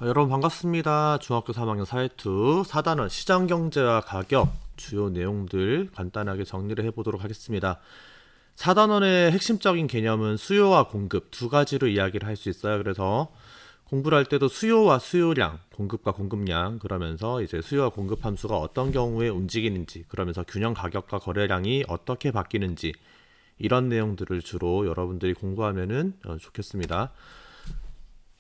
여러분 반갑습니다. 중학교 3학년 사회투 4단원 시장경제와 가격 주요 내용들 간단하게 정리를 해보도록 하겠습니다. 4단원의 핵심적인 개념은 수요와 공급 두 가지로 이야기를 할 수 있어요. 그래서 공부를 할 때도 수요와 수요량, 공급과 공급량, 그러면서 이제 수요와 공급 함수가 어떤 경우에 움직이는지, 그러면서 균형 가격과 거래량이 어떻게 바뀌는지, 이런 내용들을 주로 여러분들이 공부하면은 좋겠습니다.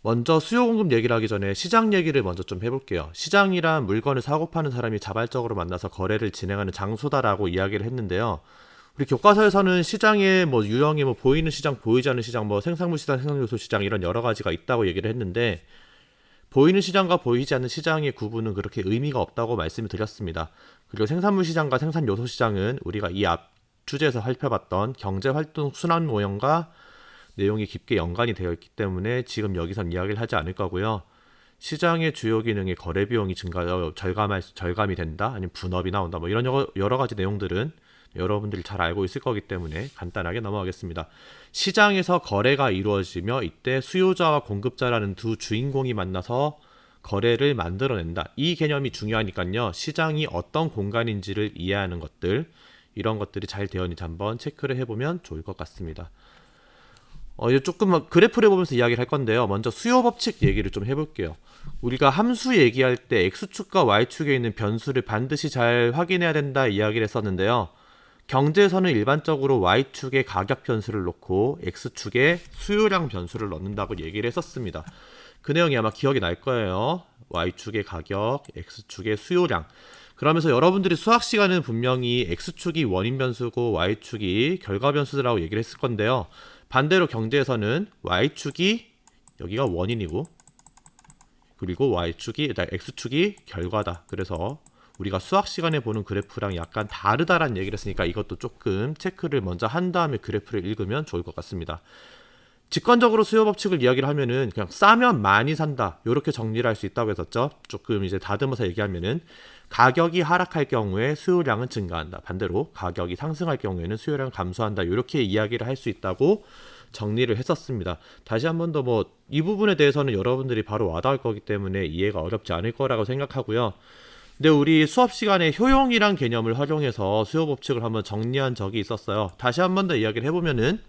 먼저 수요 공급 얘기를 하기 전에 시장 얘기를 먼저 좀 해볼게요. 시장이란 물건을 사고 파는 사람이 자발적으로 만나서 거래를 진행하는 장소다라고 이야기를 했는데요. 우리 교과서에서는 시장의 유형이 보이는 시장, 보이지 않는 시장, 생산물 시장, 생산요소 시장 이런 여러 가지가 있다고 얘기를 했는데, 보이는 시장과 보이지 않는 시장의 구분은 그렇게 의미가 없다고 말씀을 드렸습니다. 그리고 생산물 시장과 생산요소 시장은 우리가 이 앞 주제에서 살펴봤던 경제활동 순환 모형과 내용이 깊게 연관이 되어 있기 때문에 지금 여기선 이야기를 하지 않을 거고요. 시장의 주요 기능의 거래 비용이 절감이 된다, 아니면 분업이 나온다, 이런 여러 가지 내용들은 여러분들이 잘 알고 있을 거기 때문에 간단하게 넘어가겠습니다. 시장에서 거래가 이루어지며 이때 수요자와 공급자라는 두 주인공이 만나서 거래를 만들어낸다. 이 개념이 중요하니까요. 시장이 어떤 공간인지를 이해하는 것들, 이런 것들이 잘 되어 있는지 한번 체크를 해보면 좋을 것 같습니다. 이제 조금 그래프를 보면서 이야기를 할 건데요. 먼저 수요 법칙 얘기를 좀 해볼게요. 우리가 함수 얘기할 때 X축과 Y축에 있는 변수를 반드시 잘 확인해야 된다 이야기를 했었는데요. 경제에서는 일반적으로 Y축에 가격 변수를 놓고 X축에 수요량 변수를 넣는다고 얘기를 했었습니다. 그 내용이 아마 기억이 날 거예요. Y축의 가격, X축의 수요량. 그러면서 여러분들이 수학 시간은 분명히 X축이 원인 변수고 Y축이 결과 변수라고 얘기를 했을 건데요. 반대로 경제에서는 Y축이 여기가 원인이고, 그리고 X축이 결과다. 그래서 우리가 수학 시간에 보는 그래프랑 약간 다르다라는 얘기를 했으니까 이것도 조금 체크를 먼저 한 다음에 그래프를 읽으면 좋을 것 같습니다. 직관적으로 수요 법칙을 이야기를 하면은 그냥 싸면 많이 산다, 이렇게 정리를 할 수 있다고 했었죠. 조금 이제 다듬어서 얘기하면은 가격이 하락할 경우에 수요량은 증가한다, 반대로 가격이 상승할 경우에는 수요량은 감소한다, 이렇게 이야기를 할 수 있다고 정리를 했었습니다. 다시 한 번 더 이 부분에 대해서는 여러분들이 바로 와닿을 거기 때문에 이해가 어렵지 않을 거라고 생각하고요. 근데 우리 수업 시간에 효용이란 개념을 활용해서 수요 법칙을 한번 정리한 적이 있었어요. 다시 한 번 더 이야기를 해보면은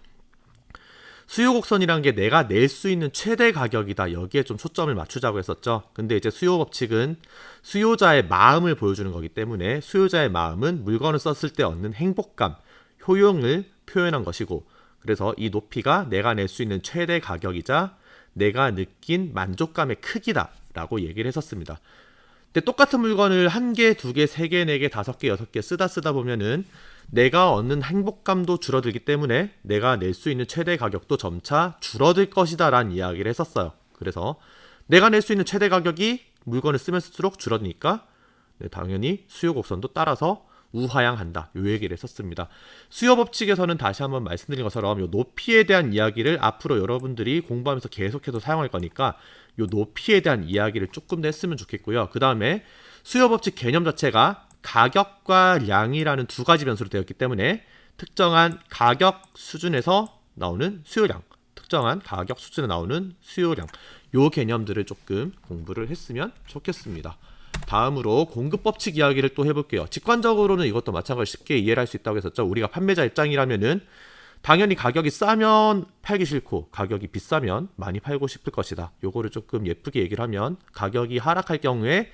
수요 곡선이란 게 내가 낼 수 있는 최대 가격이다, 여기에 좀 초점을 맞추자고 했었죠. 근데 이제 수요 법칙은 수요자의 마음을 보여주는 거기 때문에 수요자의 마음은 물건을 썼을 때 얻는 행복감, 효용을 표현한 것이고, 그래서 이 높이가 내가 낼 수 있는 최대 가격이자 내가 느낀 만족감의 크기다 라고 얘기를 했었습니다. 근데 똑같은 물건을 1개, 2개, 3개, 4개, 5개, 6개 쓰다 보면은 내가 얻는 행복감도 줄어들기 때문에 내가 낼 수 있는 최대 가격도 점차 줄어들 것이다 라는 이야기를 했었어요. 그래서 내가 낼 수 있는 최대 가격이 물건을 쓰면 쓸수록 줄어드니까 당연히 수요 곡선도 따라서 우하향한다, 요 얘기를 했었습니다. 수요 법칙에서는 다시 한번 말씀드린 것처럼 요 높이에 대한 이야기를 앞으로 여러분들이 공부하면서 계속해서 사용할 거니까 요 높이에 대한 이야기를 조금 더 했으면 좋겠고요. 그 다음에 수요 법칙 개념 자체가 가격과 량이라는 두 가지 변수로 되었기 때문에 특정한 가격 수준에서 나오는 수요량, 특정한 가격 수준에 나오는 수요량, 요 개념들을 조금 공부를 했으면 좋겠습니다. 다음으로 공급 법칙 이야기를 또 해볼게요. 직관적으로는 이것도 마찬가지로 쉽게 이해를 할 수 있다고 했었죠. 우리가 판매자 입장이라면은 당연히 가격이 싸면 팔기 싫고 가격이 비싸면 많이 팔고 싶을 것이다. 요거를 조금 예쁘게 얘기를 하면 가격이 하락할 경우에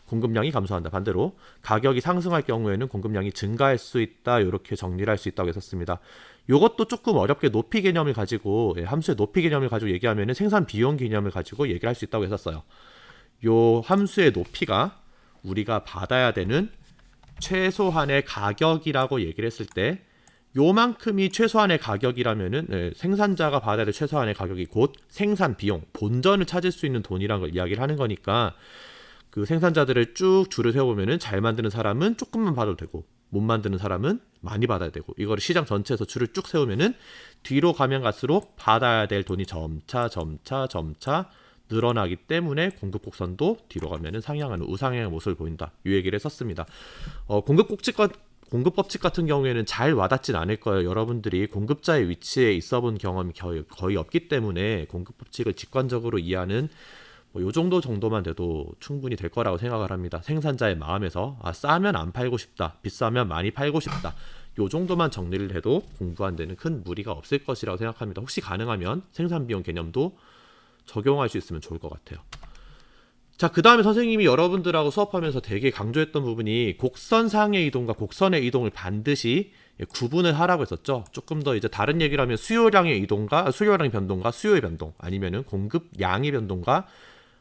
공급량이 감소한다, 반대로 가격이 상승할 경우에는 공급량이 증가할 수 있다, 이렇게 정리를 할 수 있다고 했었습니다. 요것도 조금 어렵게 높이 개념을 가지고, 함수의 높이 개념을 가지고 얘기하면 생산 비용 개념을 가지고 얘기를 할 수 있다고 했었어요. 요 함수의 높이가 우리가 받아야 되는 최소한의 가격이라고 얘기를 했을 때, 요만큼이 최소한의 가격이라면은 생산자가 받아야 될 최소한의 가격이 곧 생산 비용, 본전을 찾을 수 있는 돈이라는 걸 이야기를 하는 거니까, 그 생산자들을 쭉 줄을 세워보면은 잘 만드는 사람은 조금만 받아도 되고 못 만드는 사람은 많이 받아야 되고, 이거를 시장 전체에서 줄을 쭉 세우면은 뒤로 가면 갈수록 받아야 될 돈이 점차 늘어나기 때문에 공급 곡선도 뒤로 가면은 상향하는 우상향의 모습을 보인다, 이 얘기를 했었습니다. 공급 법칙 같은 경우에는 잘 와닿진 않을 거예요. 여러분들이 공급자의 위치에 있어 본 경험이 거의 없기 때문에 공급 법칙을 직관적으로 이해하는 요 정도만 돼도 충분히 될 거라고 생각을 합니다. 생산자의 마음에서 싸면 안 팔고 싶다, 비싸면 많이 팔고 싶다. 요 정도만 정리를 해도 공부한 데는 큰 무리가 없을 것이라고 생각합니다. 혹시 가능하면 생산비용 개념도 적용할 수 있으면 좋을 것 같아요. 자, 그 다음에 선생님이 여러분들하고 수업하면서 되게 강조했던 부분이 곡선상의 이동과 곡선의 이동을 반드시 구분을 하라고 했었죠. 조금 더 이제 다른 얘기를 하면 수요량의 이동과 수요량 변동과 수요의 변동, 아니면은 공급량의 변동과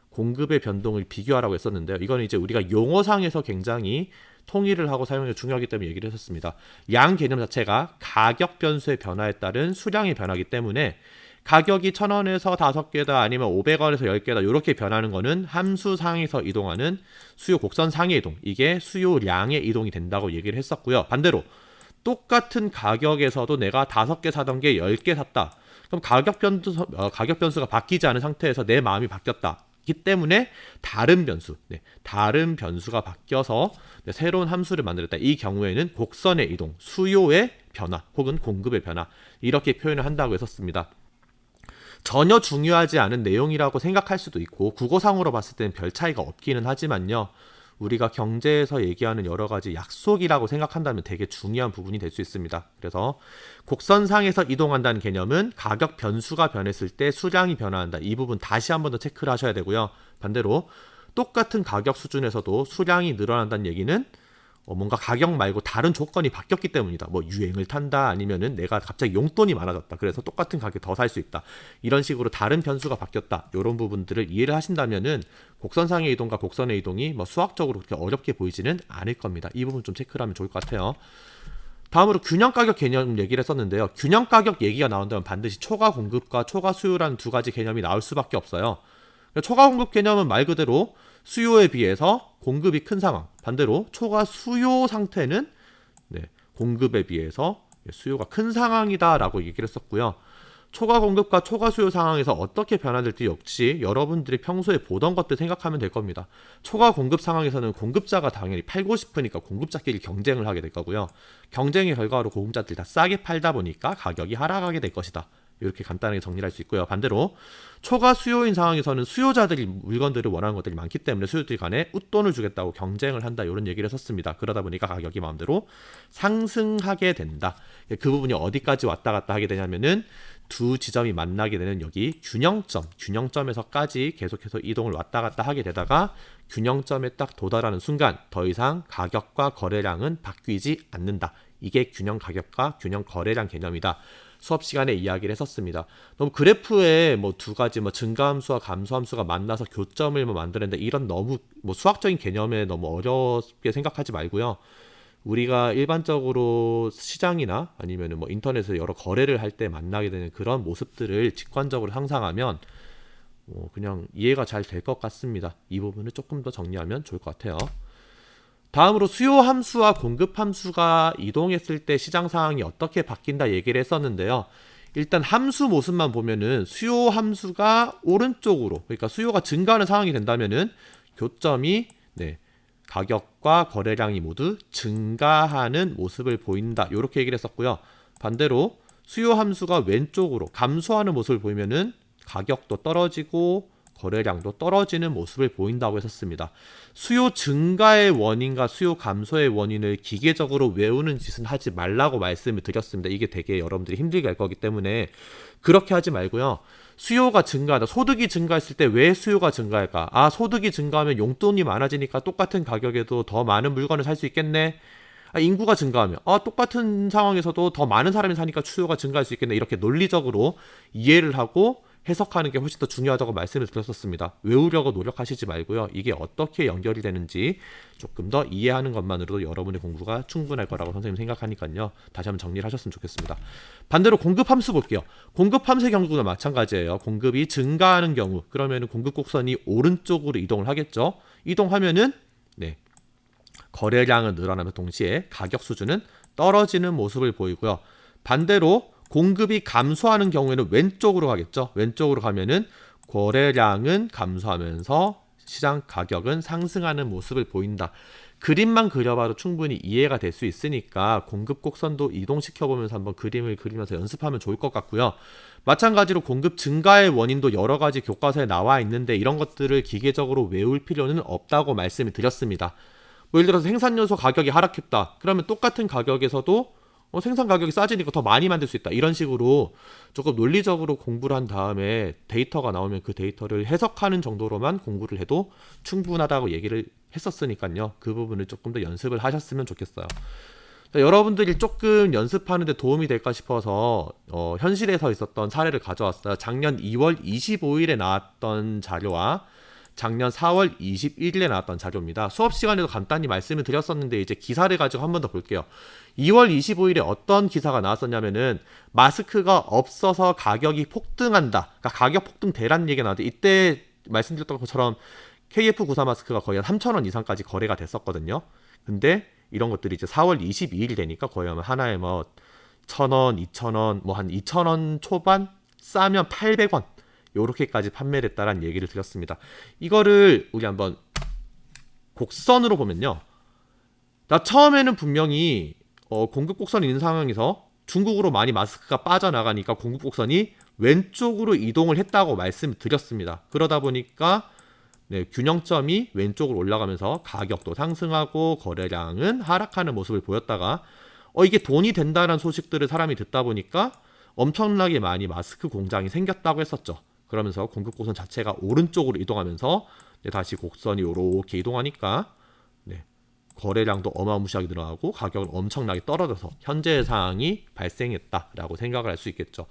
공급의 변동을 비교하라고 했었는데요. 이거는 이제 우리가 용어상에서 굉장히 통일을 하고 사용이 중요하기 때문에 얘기를 했었습니다. 양 개념 자체가 가격 변수의 변화에 따른 수량의 변화이기 때문에 가격이 1,000원에서 5개다 아니면 500원에서 10개다 이렇게 변하는 거는 함수상에서 이동하는 수요 곡선상의 이동, 이게 수요량의 이동이 된다고 얘기를 했었고요. 반대로 똑같은 가격에서도 내가 5개 사던 게 10개 샀다. 그럼 가격 변수가 바뀌지 않은 상태에서 내 마음이 바뀌었다. 기 때문에 다른 변수가 바뀌어서 새로운 함수를 만들었다. 이 경우에는 곡선의 이동, 수요의 변화 혹은 공급의 변화, 이렇게 표현을 한다고 했었습니다. 전혀 중요하지 않은 내용이라고 생각할 수도 있고 국어상으로 봤을 때는 별 차이가 없기는 하지만요. 우리가 경제에서 얘기하는 여러 가지 약속이라고 생각한다면 되게 중요한 부분이 될 수 있습니다. 그래서 곡선상에서 이동한다는 개념은 가격 변수가 변했을 때 수량이 변화한다. 이 부분 다시 한 번 더 체크를 하셔야 되고요. 반대로 똑같은 가격 수준에서도 수량이 늘어난다는 얘기는 뭔가 가격 말고 다른 조건이 바뀌었기 때문이다. 뭐 유행을 탄다, 아니면은 내가 갑자기 용돈이 많아졌다. 그래서 똑같은 가격에 더 살 수 있다. 이런 식으로 다른 변수가 바뀌었다. 이런 부분들을 이해를 하신다면은 곡선상의 이동과 곡선의 이동이 뭐 수학적으로 그렇게 어렵게 보이지는 않을 겁니다. 이 부분 좀 체크를 하면 좋을 것 같아요. 다음으로 균형 가격 개념 얘기를 했었는데요. 균형 가격 얘기가 나온다면 반드시 초과 공급과 초과 수요라는 두 가지 개념이 나올 수밖에 없어요. 초과 공급 개념은 말 그대로 수요에 비해서 공급이 큰 상황, 반대로 초과 수요 상태는 공급에 비해서 수요가 큰 상황이다 라고 얘기를 했었고요. 초과 공급과 초과 수요 상황에서 어떻게 변화될지 역시 여러분들이 평소에 보던 것들 생각하면 될 겁니다. 초과 공급 상황에서는 공급자가 당연히 팔고 싶으니까 공급자끼리 경쟁을 하게 될 거고요. 경쟁의 결과로 공급자들이 다 싸게 팔다 보니까 가격이 하락하게 될 것이다. 이렇게 간단하게 정리를 할 수 있고요. 반대로 초과 수요인 상황에서는 수요자들이 물건들을 원하는 것들이 많기 때문에 수요자들 간에 웃돈을 주겠다고 경쟁을 한다, 이런 얘기를 했었습니다. 그러다 보니까 가격이 마음대로 상승하게 된다. 그 부분이 어디까지 왔다 갔다 하게 되냐면은 두 지점이 만나게 되는 여기 균형점에서까지 계속해서 이동을 왔다 갔다 하게 되다가 균형점에 딱 도달하는 순간 더 이상 가격과 거래량은 바뀌지 않는다. 이게 균형 가격과 균형 거래량 개념이다. 수업 시간에 이야기를 했었습니다. 너무 그래프에 뭐 두 가지 증가함수와 감소함수가 만나서 교점을 만드는데 이런 너무 수학적인 개념에 너무 어렵게 생각하지 말고요. 우리가 일반적으로 시장이나 아니면 인터넷에서 여러 거래를 할 때 만나게 되는 그런 모습들을 직관적으로 상상하면 그냥 이해가 잘 될 것 같습니다. 이 부분을 조금 더 정리하면 좋을 것 같아요. 다음으로 수요 함수와 공급 함수가 이동했을 때 시장 상황이 어떻게 바뀐다 얘기를 했었는데요. 일단 함수 모습만 보면은 수요 함수가 오른쪽으로, 그러니까 수요가 증가하는 상황이 된다면은 교점이 가격과 거래량이 모두 증가하는 모습을 보인다. 이렇게 얘기를 했었고요. 반대로 수요 함수가 왼쪽으로 감소하는 모습을 보이면은 가격도 떨어지고 거래량도 떨어지는 모습을 보인다고 했었습니다. 수요 증가의 원인과 수요 감소의 원인을 기계적으로 외우는 짓은 하지 말라고 말씀을 드렸습니다. 이게 되게 여러분들이 힘들게 할 거기 때문에 그렇게 하지 말고요. 수요가 증가하다. 소득이 증가했을 때 왜 수요가 증가할까? 소득이 증가하면 용돈이 많아지니까 똑같은 가격에도 더 많은 물건을 살 수 있겠네. 인구가 증가하면 똑같은 상황에서도 더 많은 사람이 사니까 수요가 증가할 수 있겠네. 이렇게 논리적으로 이해를 하고 해석하는 게 훨씬 더 중요하다고 말씀을 드렸었습니다. 외우려고 노력하시지 말고요. 이게 어떻게 연결이 되는지 조금 더 이해하는 것만으로도 여러분의 공부가 충분할 거라고 선생님 생각하니까요. 다시 한번 정리를 하셨으면 좋겠습니다. 반대로 공급 함수 볼게요. 공급 함수의 경우도 마찬가지예요. 공급이 증가하는 경우, 그러면 공급 곡선이 오른쪽으로 이동을 하겠죠. 이동하면은 거래량은 늘어나며 동시에 가격 수준은 떨어지는 모습을 보이고요. 반대로 공급이 감소하는 경우에는 왼쪽으로 가겠죠. 왼쪽으로 가면은 거래량은 감소하면서 시장 가격은 상승하는 모습을 보인다. 그림만 그려봐도 충분히 이해가 될 수 있으니까 공급 곡선도 이동시켜보면서 한번 그림을 그리면서 연습하면 좋을 것 같고요. 마찬가지로 공급 증가의 원인도 여러 가지 교과서에 나와 있는데 이런 것들을 기계적으로 외울 필요는 없다고 말씀을 드렸습니다. 뭐 예를 들어서 생산요소 가격이 하락했다. 그러면 똑같은 가격에서도 생산 가격이 싸지니까 더 많이 만들 수 있다. 이런 식으로 조금 논리적으로 공부를 한 다음에 데이터가 나오면 그 데이터를 해석하는 정도로만 공부를 해도 충분하다고 얘기를 했었으니까요. 그 부분을 조금 더 연습을 하셨으면 좋겠어요. 여러분들이 조금 연습하는 데 도움이 될까 싶어서 현실에서 있었던 사례를 가져왔어요. 작년 2월 25일에 나왔던 자료와 작년 4월 21일에 나왔던 자료입니다. 수업 시간에도 간단히 말씀을 드렸었는데 이제 기사를 가지고 한 번 더 볼게요. 2월 25일에 어떤 기사가 나왔었냐면은 마스크가 없어서 가격이 폭등한다. 그러니까 가격 폭등 대란 얘기가 나왔는데 이때 말씀드렸던 것처럼 KF94 마스크가 거의 한 3,000원 이상까지 거래가 됐었거든요. 근데 이런 것들이 이제 4월 22일이 되니까 거의 하나에 뭐 1,000원, 2,000원, 뭐 한 2,000원 초반 싸면 800원 요렇게까지 판매됐다라는 얘기를 드렸습니다. 이거를 우리 한번 곡선으로 보면요. 나 처음에는 분명히 공급 곡선이 있는 상황에서 중국으로 많이 마스크가 빠져나가니까 공급 곡선이 왼쪽으로 이동을 했다고 말씀드렸습니다. 그러다 보니까 균형점이 왼쪽으로 올라가면서 가격도 상승하고 거래량은 하락하는 모습을 보였다가 이게 돈이 된다는 소식들을 사람이 듣다 보니까 엄청나게 많이 마스크 공장이 생겼다고 했었죠. 그러면서 공급 곡선 자체가 오른쪽으로 이동하면서 다시 곡선이 이렇게 이동하니까 거래량도 어마무시하게 늘어나고 가격은 엄청나게 떨어져서 현재의 상황이 발생했다라고 생각을 할 수 있겠죠.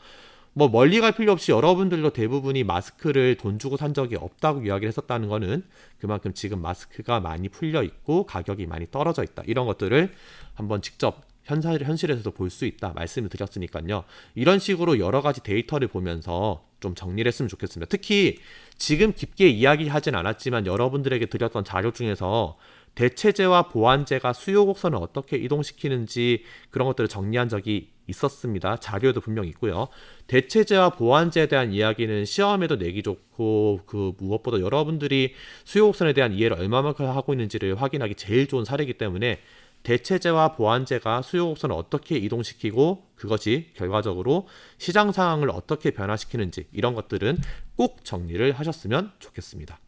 뭐 멀리 갈 필요 없이 여러분들도 대부분이 마스크를 돈 주고 산 적이 없다고 이야기를 했었다는 거는 그만큼 지금 마스크가 많이 풀려 있고 가격이 많이 떨어져 있다. 이런 것들을 한번 직접 현실에서도 볼 수 있다 말씀을 드렸으니까요. 이런 식으로 여러 가지 데이터를 보면서 좀 정리를 했으면 좋겠습니다. 특히 지금 깊게 이야기하진 않았지만 여러분들에게 드렸던 자료 중에서 대체재와 보완재가 수요 곡선을 어떻게 이동시키는지 그런 것들을 정리한 적이 있었습니다. 자료에도 분명 있고요. 대체재와 보완재에 대한 이야기는 시험에도 내기 좋고 그 무엇보다 여러분들이 수요 곡선에 대한 이해를 얼마만큼 하고 있는지를 확인하기 제일 좋은 사례이기 때문에 대체재와 보완재가 수요 곡선을 어떻게 이동시키고 그것이 결과적으로 시장 상황을 어떻게 변화시키는지 이런 것들은 꼭 정리를 하셨으면 좋겠습니다.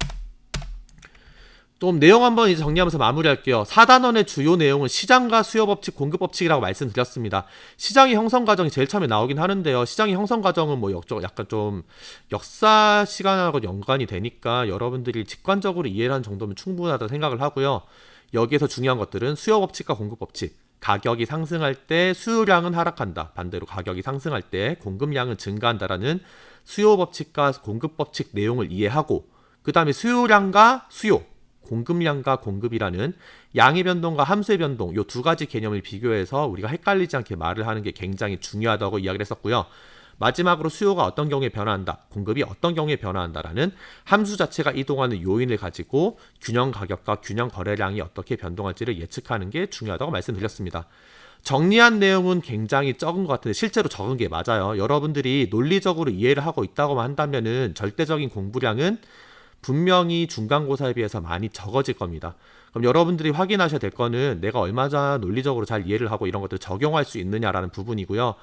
좀 내용 한번 이제 정리하면서 마무리할게요. 4단원의 주요 내용은 시장과 수요 법칙, 공급 법칙이라고 말씀드렸습니다. 시장의 형성 과정이 제일 처음에 나오긴 하는데요. 시장의 형성 과정은 뭐 약간 좀 역사 시간하고 연관이 되니까 여러분들이 직관적으로 이해를 하는 정도면 충분하다고 생각을 하고요. 여기에서 중요한 것들은 수요 법칙과 공급 법칙. 가격이 상승할 때 수요량은 하락한다. 반대로 가격이 상승할 때 공급량은 증가한다라는 수요 법칙과 공급 법칙 내용을 이해하고 그 다음에 수요량과 수요 공급량과 공급이라는 양의 변동과 함수의 변동 이 두 가지 개념을 비교해서 우리가 헷갈리지 않게 말을 하는 게 굉장히 중요하다고 이야기를 했었고요. 마지막으로 수요가 어떤 경우에 변화한다, 공급이 어떤 경우에 변화한다라는 함수 자체가 이동하는 요인을 가지고 균형 가격과 균형 거래량이 어떻게 변동할지를 예측하는 게 중요하다고 말씀드렸습니다. 정리한 내용은 굉장히 적은 것 같은데 실제로 적은 게 맞아요. 여러분들이 논리적으로 이해를 하고 있다고만 한다면은 절대적인 공부량은 분명히 중간고사에 비해서 많이 적어질 겁니다. 그럼 여러분들이 확인하셔야 될 거는 내가 얼마나 논리적으로 잘 이해를 하고 이런 것들을 적용할 수 있느냐라는 부분이고요.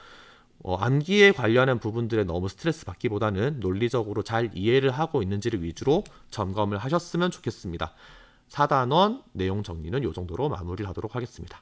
암기에 관련한 부분들에 너무 스트레스 받기보다는 논리적으로 잘 이해를 하고 있는지를 위주로 점검을 하셨으면 좋겠습니다. 4단원 내용 정리는 이 정도로 마무리를 하도록 하겠습니다.